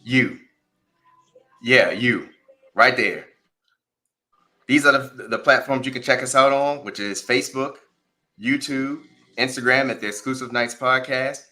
You. Yeah, you. Right there. These are the platforms you can check us out on, which is Facebook, YouTube, Instagram at the Exclusive Nights Podcast,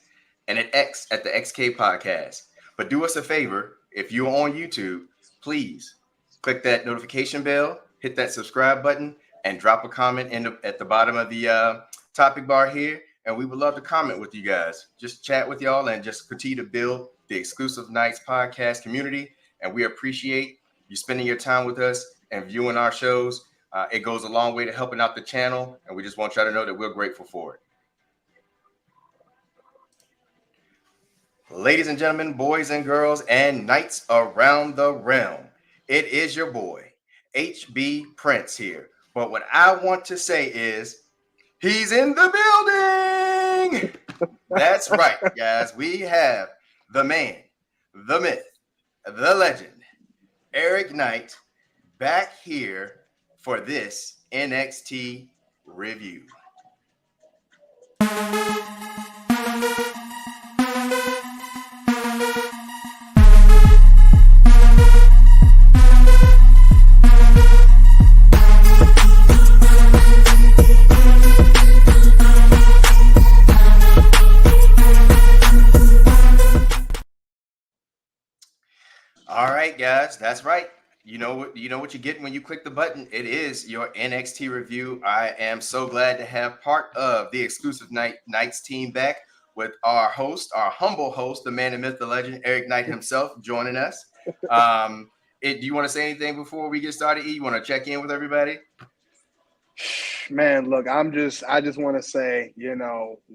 and at X at the XK Podcast. But do us a favor, if you're on YouTube, please click that notification bell, hit that subscribe button, and drop a comment at the bottom of the topic bar here. And we would love to comment with you guys. Just chat with y'all and just continue to build the Exclusive Nights Podcast community. And we appreciate you spending your time with us and viewing our shows. It goes a long way to helping out the channel, and we just want y'all to know that we're grateful for it. Ladies and gentlemen, boys and girls, and knights around the realm, it is your boy, HB Prince here. But what I want to say is, he's in the building! That's right, guys. We have the man, the myth, the legend, Eric Knight, back here for this NXT review. All right, guys, that's right. You know what you get when you click the button. It is your NXT review. I am so glad to have part of the Exclusive Nights team back with our host, our humble host, the man, the myth, the legend, Eric Knight himself, joining us. Do you want to say anything before we get started? You want to check in with everybody? Man, look, I just want to say,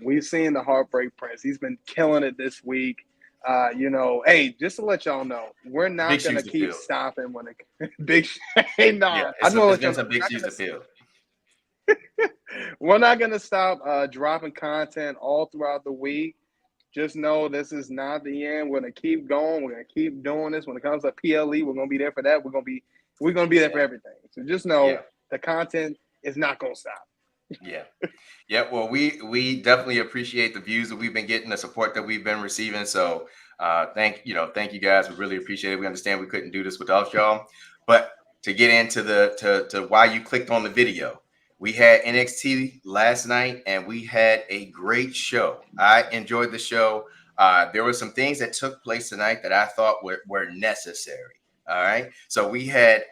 we've seen the Heartbreak Prince. He's been killing it this week. Hey, just to let y'all know, we're not going to keep stopping when it big. Hey, no, yeah, it's been some big shoes to fill. We're not going to stop dropping content all throughout the week. Just know this is not the end. We're going to keep going. We're going to keep doing this. When it comes to PLE, we're going to be there for that. We're going to be there for everything. So just know the content is not going to stop. Yeah. Well, we definitely appreciate the views that we've been getting, the support that we've been receiving. So thank you guys. We really appreciate it. We understand we couldn't do this without y'all. But to get into to why you clicked on the video, we had NXT last night and we had a great show. I enjoyed the show. There were some things that took place tonight that I thought were necessary. All right. So we had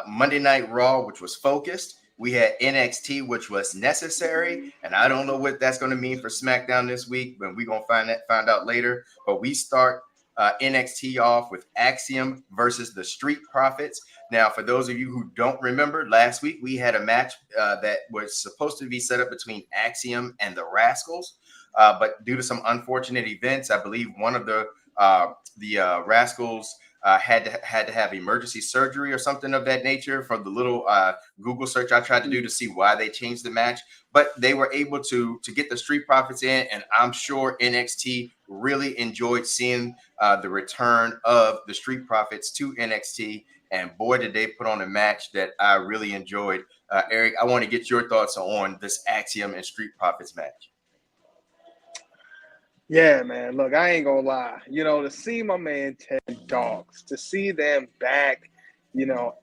Monday Night Raw, which was focused. We had NXT, which was necessary, and I don't know what that's going to mean for SmackDown this week, but we're going to find out later. But we start NXT off with Axiom versus the Street Profits. Now, for those of you who don't remember, last week we had a match that was supposed to be set up between Axiom and the Rascals, but due to some unfortunate events, I believe one of the Rascals had to have emergency surgery or something of that nature. From the little Google search I tried to do to see why they changed the match, but they were able to get the Street Profits in, and I'm sure NXT really enjoyed seeing the return of the Street Profits to NXT, and boy, did they put on a match that I really enjoyed. Eric, I want to get your thoughts on this Axiom and Street Profits match. Yeah, man. Look, I ain't gonna lie. To see my man Ted Dogs, to see them back,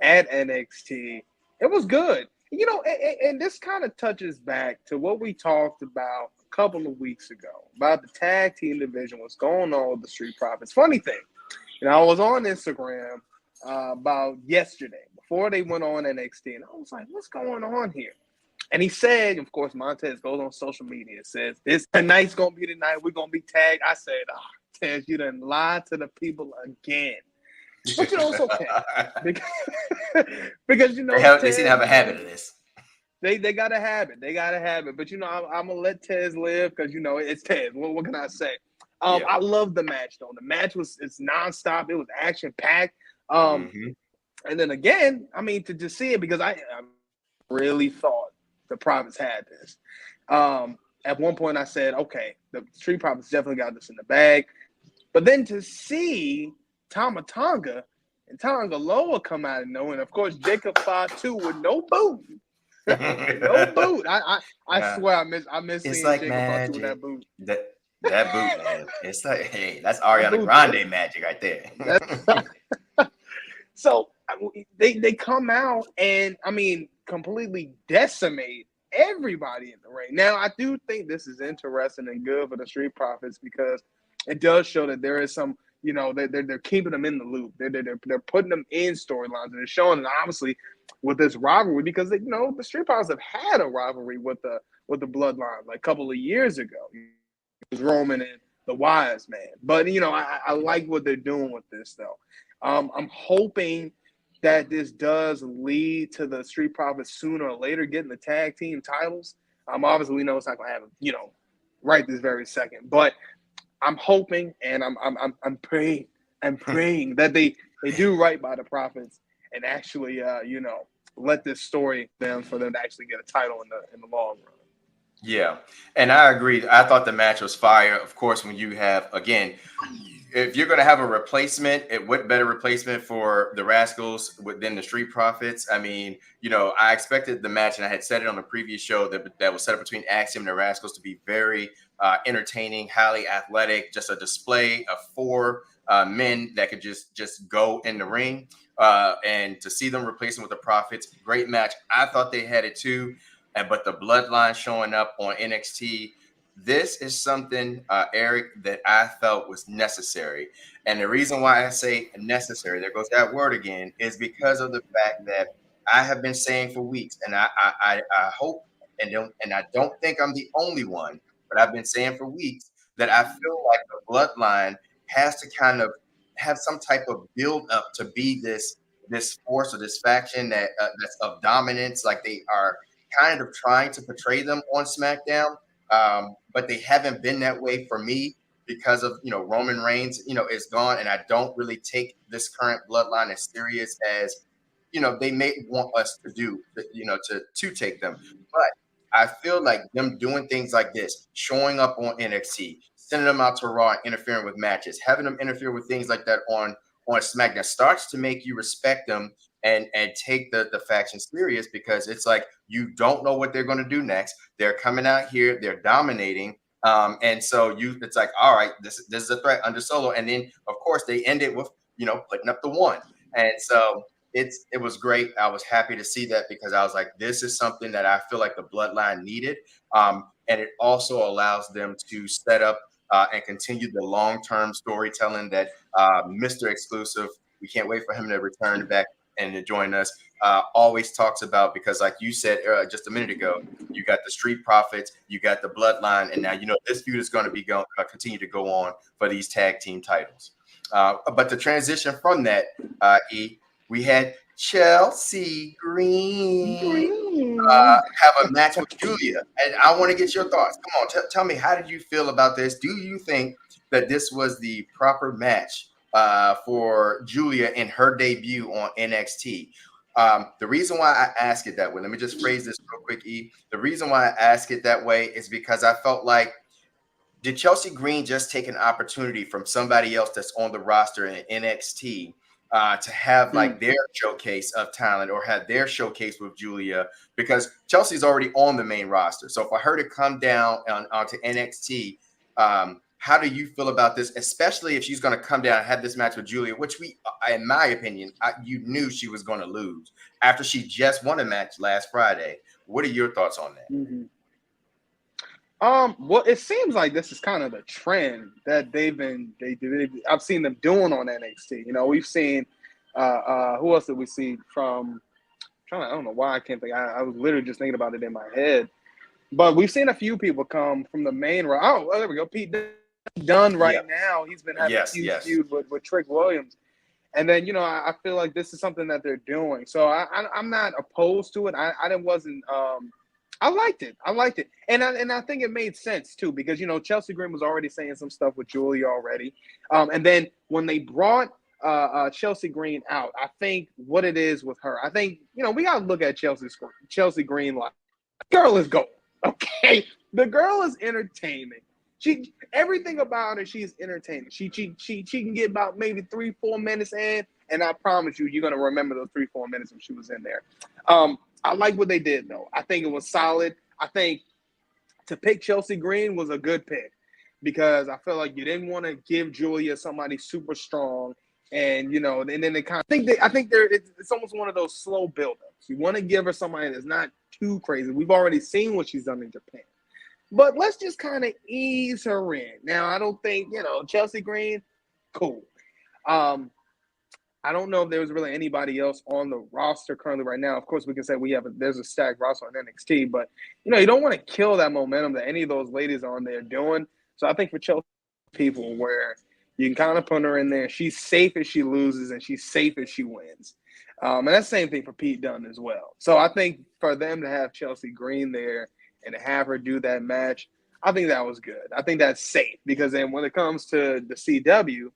at NXT, it was good. And this kind of touches back to what we talked about a couple of weeks ago about the tag team division, what's going on with the Street Profits. Funny thing, I was on Instagram about yesterday before they went on NXT, and I was like, what's going on here? And he said, of course, Montez goes on social media, says, tonight's going to be the night we're going to be tagged. I said, Tez, you done lied to the people again. But, it's okay. because they seem to have a habit of this. They got to have it. They got to have it. But, I'm going to let Tez live because, it's Tez. What can I say? I love the match, though. The match it's nonstop. It was action-packed. And then again, to just see it, because really thought the Profits had this. At one point, I said, okay, the Street Profits definitely got this in the bag. But then to see Tama Tonga and Tonga Loa come out of nowhere, and of course Jacob Fatu with no boot, no boot. I Yeah. swear I miss It's seeing like Jacob Fatu with that magic. boot. That boot, man. It's like, hey, that's That Ariana boot. Grande magic right there. That's so they come out and I mean completely decimate everybody in the ring. Now I do think this is interesting and good for the Street Profits because it does show that there is some, you know, they're keeping them in the loop. They're putting them in storylines and they're showing it obviously with this rivalry because you know the Street Profits have had a rivalry with the Bloodline like a couple of years ago. It was Roman and the Wise Man, but you know I like what they're doing with this though. I'm hoping that this does lead to the Street Profits sooner or later getting the tag team titles. Obviously we know it's not going to happen, you know, right this very second, but I'm hoping and I'm praying that they do right by the Profits and actually you know let this story them for them to actually get a title in the long run. Yeah, and I agree. I thought the match was fire. Of course, when you have, again, if you're going to have a replacement, what better replacement for the Rascals than the Street Profits? I mean, you know, I expected the match, and I had said it on the previous show that was set up between Axiom and the Rascals to be very entertaining, highly athletic, just a display of four men that could just go in the ring. And to see them replacing with the Profits, great match. I thought they had it too. But the Bloodline showing up on NXT, this is something, Eric, that I felt was necessary. And the reason why I say necessary, there goes that word again, is because of the fact that I have been saying for weeks, and I hope and I don't think I'm the only one, but I've been saying for weeks that I feel like the Bloodline has to kind of have some type of build up to be this force or this faction that's of dominance, like they are kind of trying to portray them on SmackDown, but they haven't been that way for me because of, you know, Roman Reigns, you know, is gone, and I don't really take this current Bloodline as serious as, you know, they may want us to do, you know, to take them. But I feel like them doing things like this, showing up on NXT, sending them out to Raw, and interfering with matches, having them interfere with things like that on SmackDown starts to make you respect them and take the faction serious, because it's like you don't know what they're going to do next. They're coming out here, they're dominating, and so it's like, all right, this is a threat under Solo, and then of course they end it with, you know, putting up the one, and so it was great. I was happy to see that because I was like, this is something that I feel like the Bloodline needed, and it also allows them to set up and continue the long-term storytelling that Mr. Exclusive, we can't wait for him to return back and to join us, always talks about, because like you said just a minute ago, you got the Street Profits, you got the Bloodline, and now you know this feud is going to be continue to go on for these tag team titles. But the transition from that, we had Chelsea Green have a match with Julia, and I want to get your thoughts. Come on, tell me, how did you feel about this? Do you think that this was the proper match for Julia in her debut on NXT? The reason why I ask it that way, let me just phrase this real quick, E. The reason why I ask it that way is because I felt like, did Chelsea Green just take an opportunity from somebody else that's on the roster in NXT to have like their showcase of talent, or have their showcase with Julia? Because Chelsea's already on the main roster. So for her to come down onto NXT, how do you feel about this, especially if she's going to come down and have this match with Julia, which in my opinion, you knew she was going to lose after she just won a match last Friday. What are your thoughts on that? Mm-hmm. Well, it seems like this is kind of the trend that I've seen them doing on NXT. You know, we've seen who else did we see from? I don't know why I can't think. I was literally just thinking about it in my head, but we've seen a few people come from the main. Oh, there we go. Pete Dunne right now. He's been having a huge feud with Trick Williams. And then, you know, I feel like this is something that they're doing. So I'm not opposed to it. I liked it. And I think it made sense, too, because, you know, Chelsea Green was already saying some stuff with Julia already. And then when they brought Chelsea Green out. I think what it is with her, I think, we got to look at Chelsea Green like, girl is gold. Okay. The girl is entertaining. Everything about her, she's entertaining. She can get about maybe 3-4 minutes in, and I promise you're gonna remember those 3-4 minutes when she was in there. I like what they did though. I think it was solid. I think to pick Chelsea Green was a good pick because I feel like you didn't want to give Julia somebody super strong, and and then they kind of I think it's almost one of those slow buildups. You want to give her somebody that's not too crazy. We've already seen what she's done in Japan. But let's just kind of ease her in. Now, I don't think, Chelsea Green, cool. I don't know if there's really anybody else on the roster currently right now. Of course, we can say there's a stacked roster on NXT, but, you don't want to kill that momentum that any of those ladies are on there doing. So I think for Chelsea people where you can kind of put her in there, she's safe if she loses and she's safe if she wins. And that's the same thing for Pete Dunne as well. So I think for them to have Chelsea Green there, and to have her do that match, I think that was good. I think that's safe because then when it comes to the CW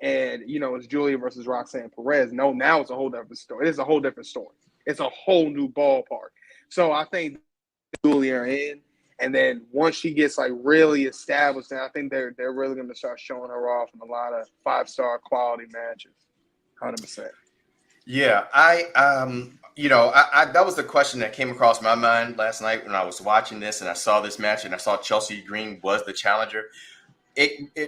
and, it's Julia versus Roxanne Perez, now it's a whole different story. It's a whole different story. It's a whole new ballpark. So I think Julia in, and then once she gets like really established, then I think they're really going to start showing her off in a lot of 5-star quality matches. 100%. Yeah, I that was the question that came across my mind last night when I was watching this and I saw this match and I saw Chelsea Green was the challenger. It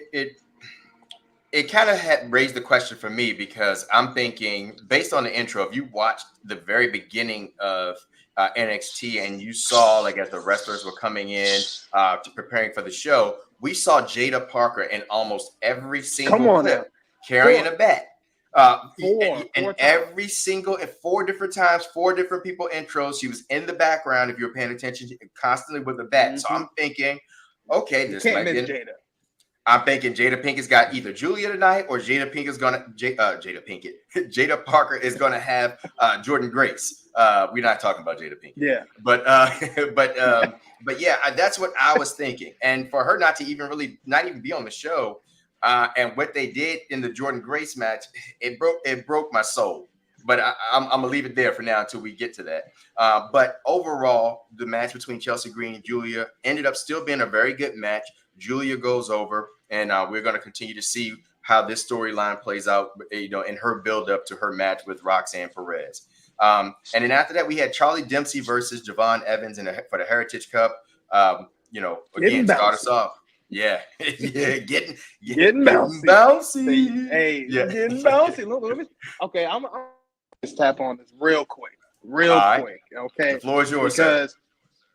kind of had raised the question for me because I'm thinking based on the intro, if you watched the very beginning of NXT and you saw like as the wrestlers were coming in to preparing for the show, we saw Jada Parker in almost every single clip carrying a bat. Every single at 4 different times, 4 different people intros. She was in the background. If you were paying attention, constantly with the bat. Mm-hmm. So I'm thinking, okay, this might be Jada. I'm thinking Jada Pinkett's got either Julia tonight or Jada Parker is gonna have Jordan Grace. We're not talking about Jada Pinkett. Yeah, but yeah, that's what I was thinking. And for her not even be on the show. And what they did in the Jordan Grace match, it broke my soul. But I'm gonna leave it there for now until we get to that. But overall, the match between Chelsea Green and Julia ended up still being a very good match. Julia goes over, and we're gonna continue to see how this storyline plays out, in her build up to her match with Roxanne Perez. And then after that, we had Charlie Dempsey versus Javon Evans for the Heritage Cup. Again, start us off. Yeah, getting bouncy. Hey, yeah. Getting bouncy. Look, okay, I'm just tap on this real quick. Okay, the floor is yours, because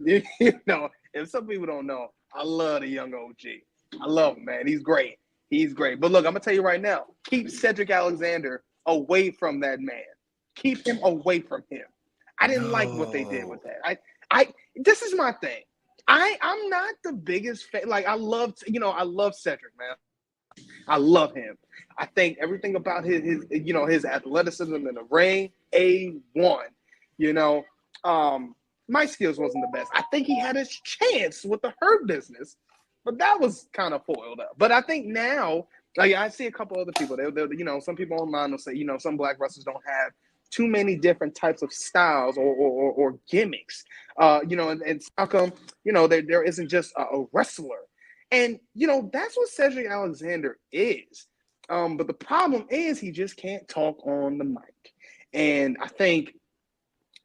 if some people don't know, I love the young OG. I love him, man. He's great. But look, I'm gonna tell you right now, keep Cedric Alexander away from that man. Keep him away from him. I didn't like what they did with that. This is my thing. I'm not the biggest fan. Like I love Cedric, man. I love him. I think everything about his athleticism in the ring, A1. My skills wasn't the best. I think he had his chance with the Hurt Business, but that was kind of foiled up. But I think now, like I see a couple other people. They'll some people online will say, some black wrestlers don't have too many different types of styles or gimmicks, and how come, there isn't just a wrestler. And, that's what Cedric Alexander is. But the problem is he just can't talk on the mic. And I think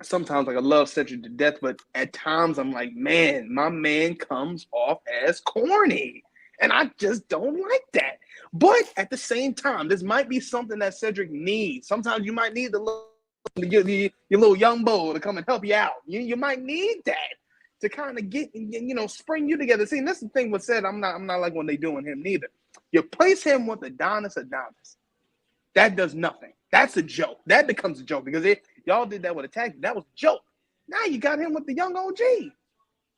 sometimes, like, I love Cedric to death, but at times I'm like, man, my man comes off as corny. And I just don't like that. But at the same time, this might be something that Cedric needs. Sometimes you might need your little young bull to come and help you out. You might need that to kind of get, spring you together. See, and that's the thing with Ced. I'm not like when they doing him neither. You place him with Adonis. That does nothing. That's a joke. That becomes a joke because y'all did that with a tag. That was a joke. Now you got him with the young OG.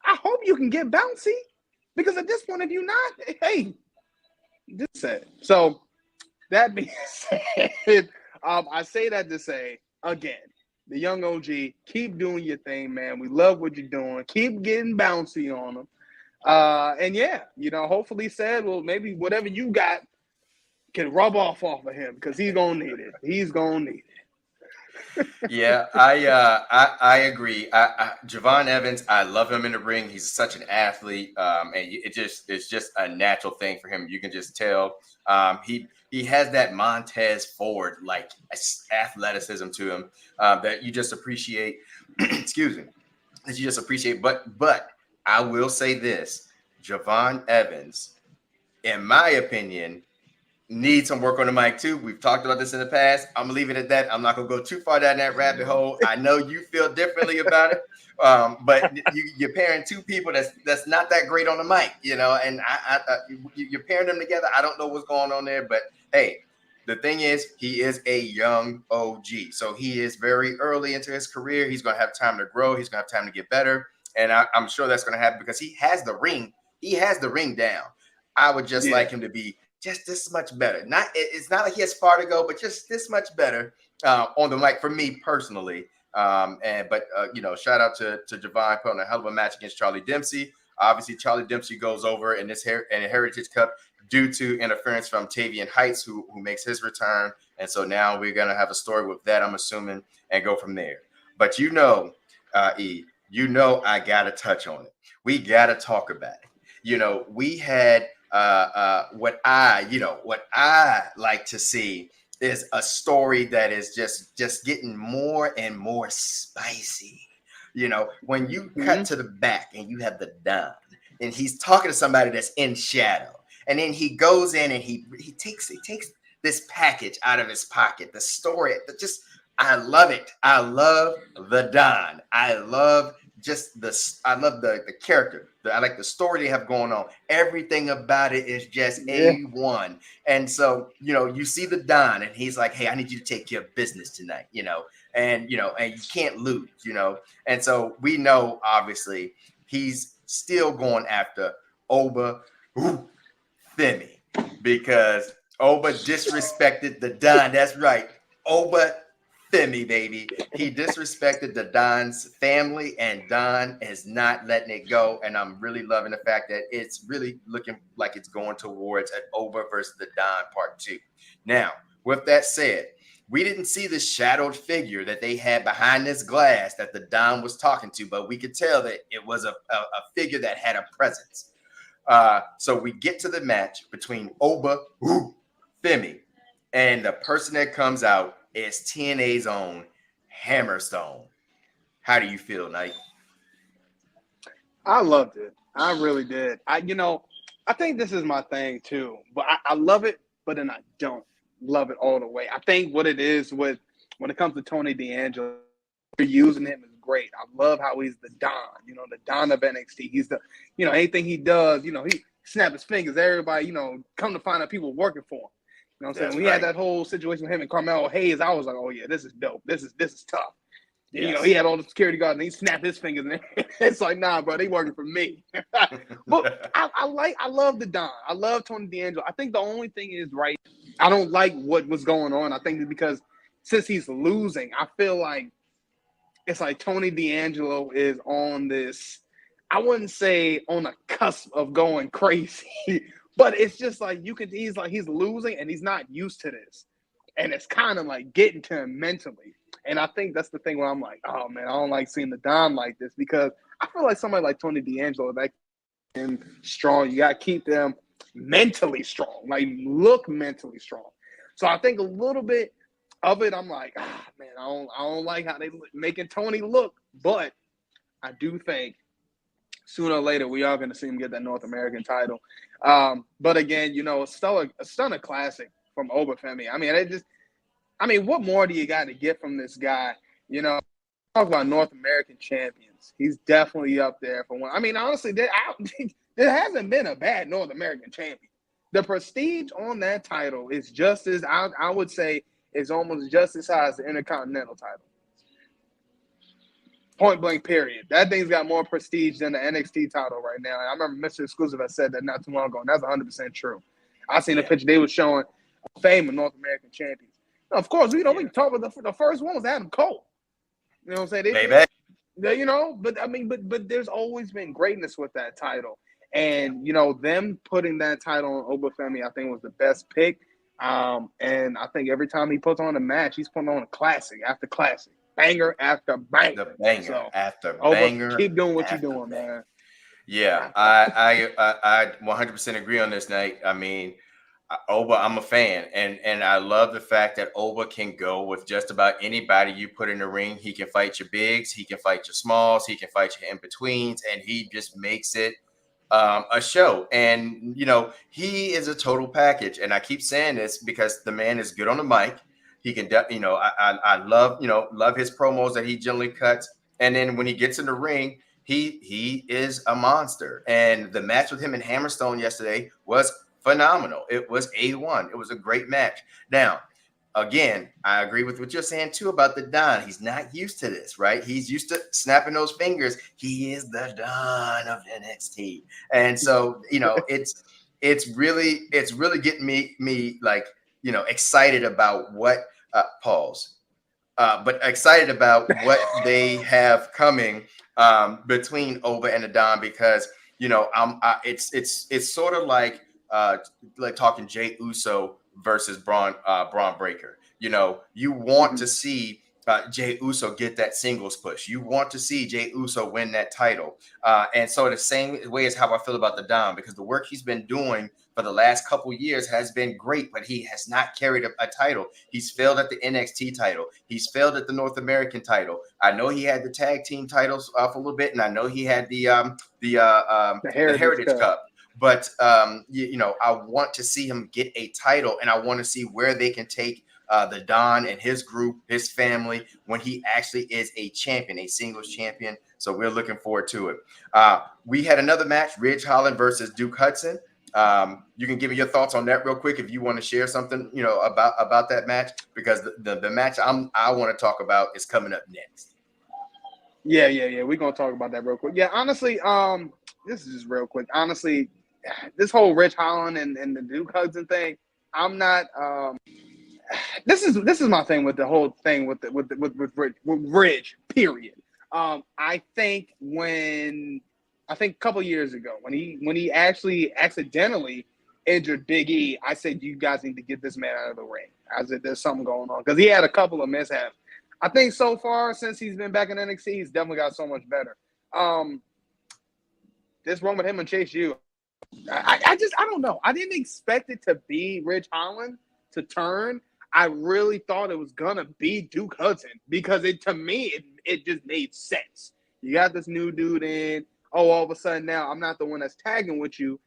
I hope you can get bouncy because at this point, if you're not, hey, this said. So that being said, I say that to say, again, the young OG, keep doing your thing, man. We love what you're doing. Keep getting bouncy on them. And yeah, hopefully Ced, well, maybe whatever you got, can rub off of him because he's gonna need it. He's gonna need Yeah, I agree. Javon Evans, I love him in the ring. He's such an athlete, and it's just a natural thing for him. You can just tell. He has that Montez Ford like athleticism to him that you just appreciate. Excuse me, that you just appreciate. But I will say this: Javon Evans, in my opinion, need some work on the mic too. We've talked about this in the past. I'm gonna leave it at that. I'm not gonna go too far down that rabbit hole. I know you feel differently about it, but you're pairing two people that's not that great on the mic, you know. And you're pairing them together. I don't know what's going on there, but hey, the thing is, he is a young OG, so he is very early into his career. He's gonna have time to grow. He's gonna have time to get better, and I'm sure that's gonna happen because he has the ring. He has the ring down. I would just like him to be just this much better. It's not like he has far to go, but just this much better on the mic for me personally. Shout out to Javon putting a hell of a match against Charlie Dempsey. Obviously, Charlie Dempsey goes over in this Heritage Cup due to interference from Tavian Heights, who makes his return. And so now we're gonna have a story with that, I'm assuming, and go from there. But I gotta touch on it. We gotta talk about it. We had what I like to see is a story that is just getting more and more spicy. When you cut to the back and you have the Don and he's talking to somebody that's in shadow, and then he goes in and he takes this package out of his pocket. The story, I love it. I love the Don. I love the character. I like the story they have going on. Everything about it is just A1. And so, you see the Don and he's like, hey, I need you to take care of business tonight, and you can't lose, And so we know, obviously, he's still going after Oba Femi because Oba disrespected the Don. That's right. Oba Femi, baby. He disrespected the Don's family, and Don is not letting it go. And I'm really loving the fact that it's really looking like it's going towards an Oba versus the Don part 2. Now, with that said, we didn't see the shadowed figure that they had behind this glass that the Don was talking to, but we could tell that it was a figure that had a presence. So we get to the match between Oba Femi and the person that comes out is TNA's own Hammerstone. How do you feel, Knight? I loved it. I really did. I think this is my thing too. But I love it, but then I don't love it all the way. I think what it is when it comes to Tony D'Angelo, using him is great. I love how he's the Don, the Don of NXT. He's the, anything he does, he snap his fingers. Everybody, come to find out people working for him. You know what I'm saying? When we had that whole situation with him and Carmelo Hayes, I was like, oh, yeah, this is dope. This is tough. Yes. He had all the security guards and he snapped his fingers. And it's like, nah, bro, they working for me. But I love the Don. I love Tony D'Angelo. I think the only thing is, right, I don't like what was going on. I think it's because since he's losing, I feel like it's like Tony D'Angelo is on this, I wouldn't say on the cusp of going crazy. But it's just like he's losing and he's not used to this. And it's kind of like getting to him mentally. And I think that's the thing where I'm like, oh man, I don't like seeing the Don like this because I feel like somebody like Tony D'Angelo, that him strong, you got to keep them mentally strong, like look mentally strong. So I think a little bit of it, I'm like, man, I don't like how they making Tony look. But I do think sooner or later, we are going to see him get that North American title. But again, it's still a stunning classic from Oba Femi. I mean, what more do you got to get from this guy? Talk about North American champions. He's definitely up there for one. I mean, honestly, there hasn't been a bad North American champion. The prestige on that title is just as, I would say, is almost just as high as the Intercontinental title. Point blank, period. That thing's got more prestige than the NXT title right now. I remember Mr. Exclusive had said that not too long ago, and that's 100% true. I seen a picture they were showing fame of North American champions. Now, of course, we can talk about the first one was Adam Cole. You know what I'm saying? But there's always been greatness with that title. And, them putting that title on Oba Femi, I think was the best pick. And I think every time he puts on a match, he's putting on a classic after classic, banger after banger. The banger So, after Oba, banger keep doing what you're after doing, banger. man. Yeah, I 100% agree on this, Night. I mean, Oba, I'm a fan, and I love the fact that Oba can go with just about anybody you put in the ring. He can fight your bigs, he can fight your smalls, he can fight your in betweens, and he just makes it a show. And he is a total package. And I keep saying this because the man is good on the mic. He can, I love love his promos that he generally cuts. And then when he gets in the ring, he is a monster. And the match with him and Hammerstone yesterday was phenomenal. It was A1. It was a great match. Now, again, I agree with what you're saying too about the Don. He's not used to this, right? He's used to snapping those fingers. He is the Don of NXT, and so it's really getting me like excited about what pause but excited about what they have coming between Oba and Adon because it's sort of like talking Jay Uso versus Braun Breaker. You want to see Jay Uso get that singles push. You want to see Jay Uso win that title. And so the same way is how I feel about the Dom because the work he's been doing for the last couple years has been great, but he has not carried a title. He's failed at the NXT title. He's failed at the North American title. I know he had the tag team titles for a little bit, and I know he had the Heritage Cup. But I want to see him get a title, and I want to see where they can take the Don and his group, his family, when he actually is a champion, a singles champion. So we're looking forward to it. We had another match, Ridge Holland versus Duke Hudson. You can give me your thoughts on that real quick if you want to share something, about that match, because the match I want to talk about is coming up next. Yeah. We're gonna talk about that real quick. Yeah, honestly, this is just real quick. Honestly, this whole Rich Holland and the Duke Hudson thing, I'm not. This is my thing with the whole thing with Ridge. Period. I think a couple years ago when he actually accidentally injured Big E, I said you guys need to get this man out of the ring. I said there's something going on because he had a couple of mishaps. I think so far since he's been back in NXT, he's definitely got so much better. This run with him and Chase U, I don't know. I didn't expect it to be Ridge Holland to turn. I really thought it was gonna be Duke Hudson because to me it just made sense. You got this new dude in. Oh, all of a sudden now I'm not the one that's tagging with you,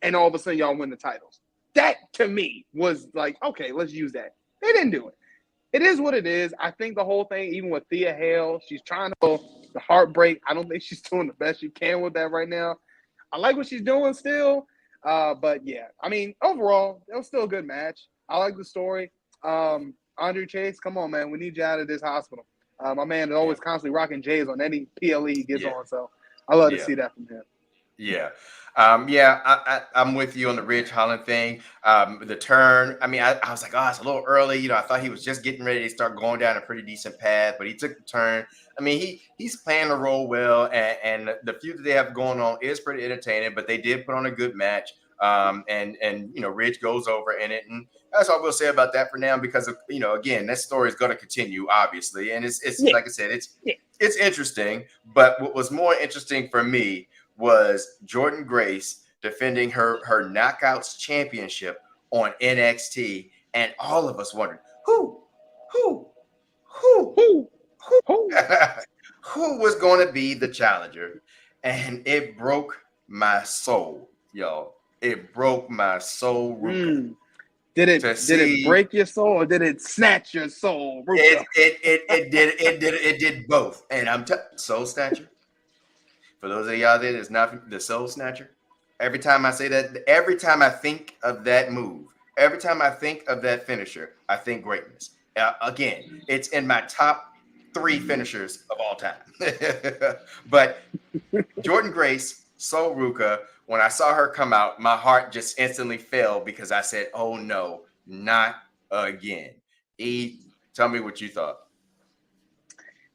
and all of a sudden y'all win the titles. That to me was like, okay, let's use that. They didn't do it. It is what it is. I think the whole thing, even with Thea Hale, she's trying to go the heartbreak. I don't think she's doing the best she can with that right now. I like what she's doing still, but yeah, I mean, overall, it was still a good match. I like the story. Andre Chase, come on, man, we need you out of this hospital. My man is always constantly rocking J's on any PLE he gets on, so I love to see that from him. Yeah. I'm with you on the Ridge Holland thing. The turn, I mean, I was like, oh, it's a little early. I thought he was just getting ready to start going down a pretty decent path, but he took the turn. I mean, he's playing the role well, and the feud that they have going on is pretty entertaining, but they did put on a good match. And Ridge goes over in it, and that's all we'll say about that for now, because again, that story is going to continue, obviously, and it's like I said, it's interesting. But what was more interesting for me was Jordan Grace defending her Knockouts championship on NXT, and all of us wondered who was going to be the challenger, and it broke my soul, y'all. It broke my soul, Ruka. Did it break your soul or did it snatch your soul, Ruka? It did both, and Soul Snatcher. For those of y'all there that's not the Soul Snatcher, every time I say that, every time I think of that move, every time I think of that finisher, I think greatness. Again, it's in my top 3 finishers of all time. But Jordan Grace, Soul Ruka, when I saw her come out, my heart just instantly fell because I said, oh no, not again. E, tell me what you thought.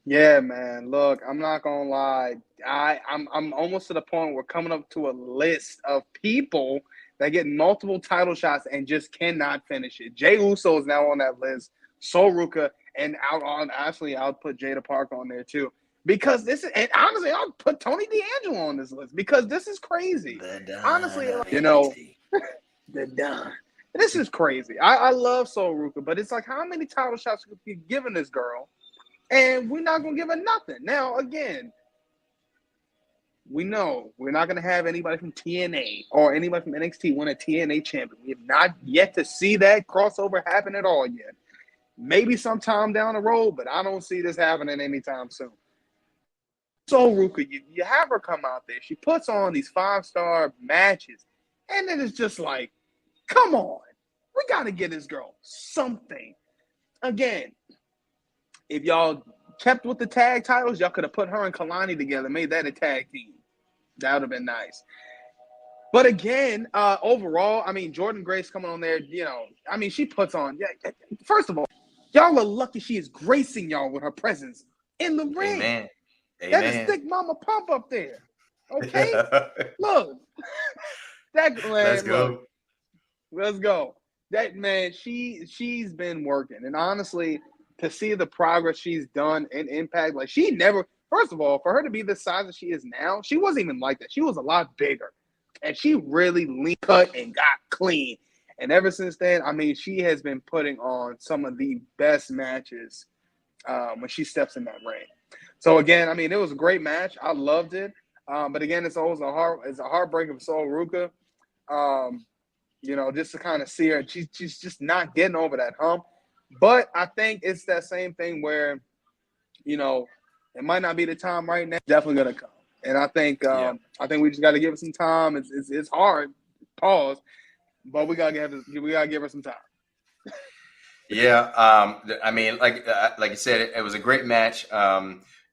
Yeah, man. Look, I'm not gonna lie. I'm almost to the point where we're coming up to a list of people that get multiple title shots and just cannot finish it. Jey Uso is now on that list. Sol Ruka, and I'll put Jada Parker on there too. Because this is, and honestly, I'll put Tony D'Angelo on this list because this is crazy. Honestly, the Don. This is crazy. I love Sol Ruka, but it's like, how many title shots could be given this girl? And we're not going to give her nothing. Now, again, we know we're not going to have anybody from TNA or anybody from NXT win a TNA champion. We have not yet to see that crossover happen at all yet. Maybe sometime down the road, but I don't see this happening anytime soon. Sol Ruka, you have her come out there. She puts on these 5-star matches, and then it's just like, come on. We got to get this girl something. Again, if y'all kept with the tag titles, y'all could have put her and Kalani together, made that a tag team. That would have been nice. But again, overall, I mean, Jordan Grace coming on there, she puts on. Yeah, first of all, y'all are lucky she is gracing y'all with her presence in the ring. Amen. That is thick mama pump up there. Okay? Look. Let's go. Let's go. That man, she's been working. And honestly, to see the progress she's done in Impact, like she never, first of all, for her to be the size that she is now, she wasn't even like that. She was a lot bigger. And she really lean cut and got clean. And ever since then, I mean, she has been putting on some of the best matches when she steps in that ring. So again, I mean, it was a great match. I loved it. But again, it's always a heartbreak of Sol Ruka. Just to kind of see her, she's just not getting over that hump. But I think it's that same thing where, it might not be the time right now. It's definitely gonna come. And I think we just got to give it some time. It's hard, pause, but we gotta give her some time. Yeah, I mean, like you said, it was a great match.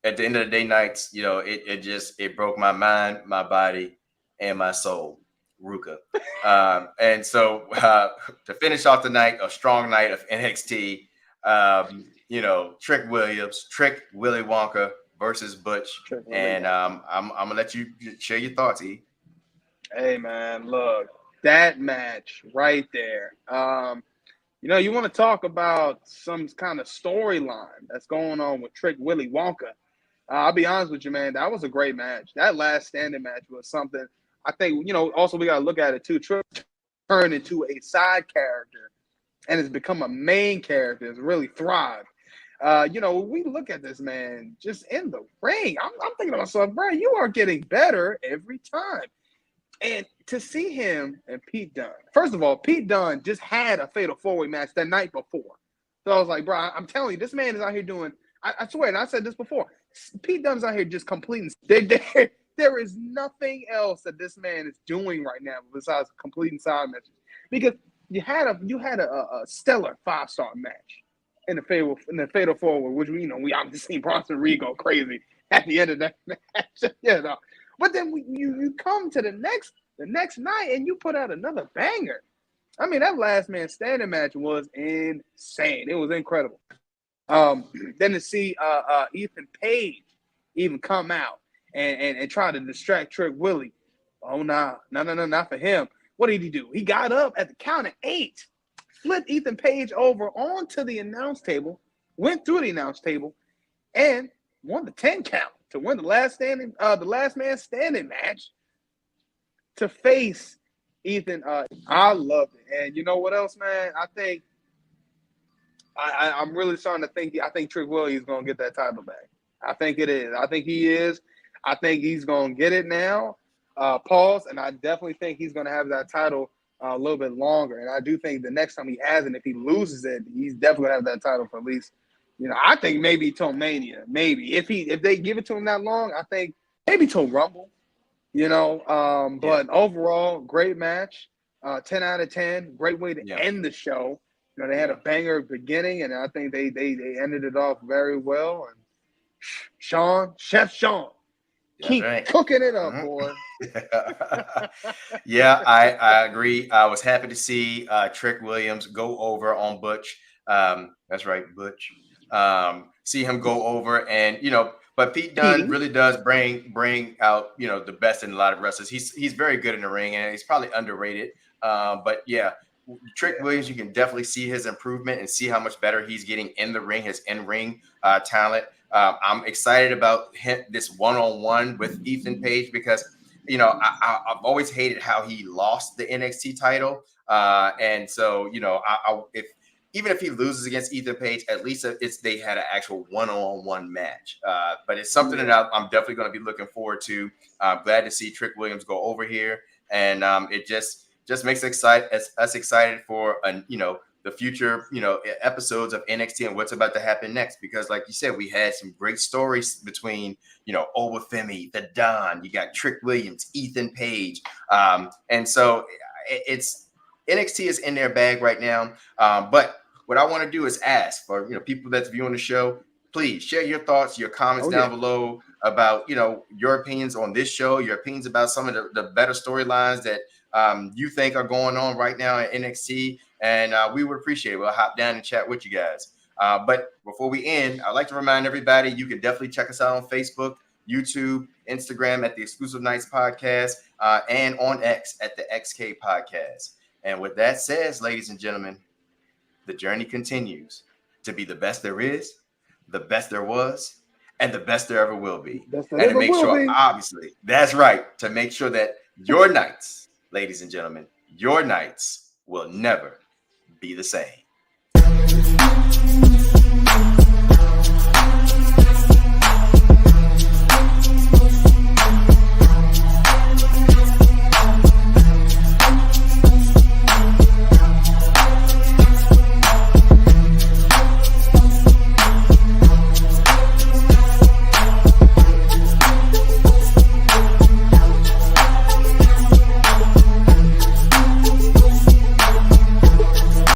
At the end of the day, nights, it broke my mind, my body, and my soul, Ruka. And so to finish off the night, a strong night of NXT, Trick Willie Wonka versus Butch, and I'm gonna let you share your thoughts, E. Hey man, look, that match right there. You want to talk about some kind of storyline that's going on with Trick Willie Wonka. I'll be honest with you, man. That was a great match. That last standing match was something. I think, also we got to look at it too. Trick turned into a side character and has become a main character. Has really thrived. When we look at this man just in the ring, I'm thinking to myself, bro, you are getting better every time. And to see him and Pete Dunne, first of all, Pete Dunne just had a fatal 4-way match the night before. So I was like, bro, I'm telling you, this man is out here doing, I swear, and I said this before, Pete Dunne's out here just completing. There is nothing else that this man is doing right now besides completing side matches. Because you had a stellar 5-star match in the fatal 4-way, which we obviously seen Bronson Reed go crazy at the end of that match. But then you come to the next night and you put out another banger. I mean, that last man standing match was insane. It was incredible. Then to see Ethan Page even come out and try to distract Trick Willie. Oh, no, not for him. What did he do? He got up at the count of 8, flipped Ethan Page over onto the announce table, went through the announce table, and won the 10 count to win the last man standing match to face Ethan. I loved it. And you know what else, man? I think I'm really starting to think. I think Trick Willie is going to get that title back. I think it is. I think he is. I think he's going to get it now. Pause. And I definitely think he's going to have that title a little bit longer. And I do think the next time he has it, if he loses it, he's definitely going to have that title for at least, I think maybe till Mania. Maybe if they give it to him that long, I think maybe till Rumble. But overall, great match. 10 out of 10. Great way to end the show. They had a banger beginning, and I think they ended it off very well. And Chef Sean, keep cooking it up, boy. Yeah, I agree. I was happy to see Trick Williams go over on Butch. That's right, Butch. See him go over, and but Pete Dunne really does bring out the best in a lot of wrestlers. He's very good in the ring, and he's probably underrated. But yeah, Trick Williams, you can definitely see his improvement and see how much better he's getting in the ring, his in-ring talent. I'm excited about this one-on-one with Ethan Page because, I've always hated how he lost the NXT title. And so, if even if he loses against Ethan Page, at least they had an actual one-on-one match. But it's something that I'm definitely going to be looking forward to. I'm glad to see Trick Williams go over here, and it just makes us excited for the future episodes of NXT and what's about to happen next. Because like you said, we had some great stories between Obafemi, the Don. You got Trick Williams, Ethan Page, and so it's NXT is in their bag right now. But what I want to do is ask for people that's viewing the show. Please share your thoughts, your comments down below about your opinions on this show, your opinions about some of the better storylines that you think are going on right now at NXT, and we would appreciate it. We'll hop down and chat with you guys. But before we end, I'd like to remind everybody you can definitely check us out on Facebook, YouTube, Instagram at the Exclusive Nights Podcast, and on X at the XK Podcast. And with that said, ladies and gentlemen, the journey continues to be the best there is, the best there was, and the best there ever will be. And to make sure, obviously, that's right, to make sure that your nights, ladies and gentlemen, your nights will never be the same.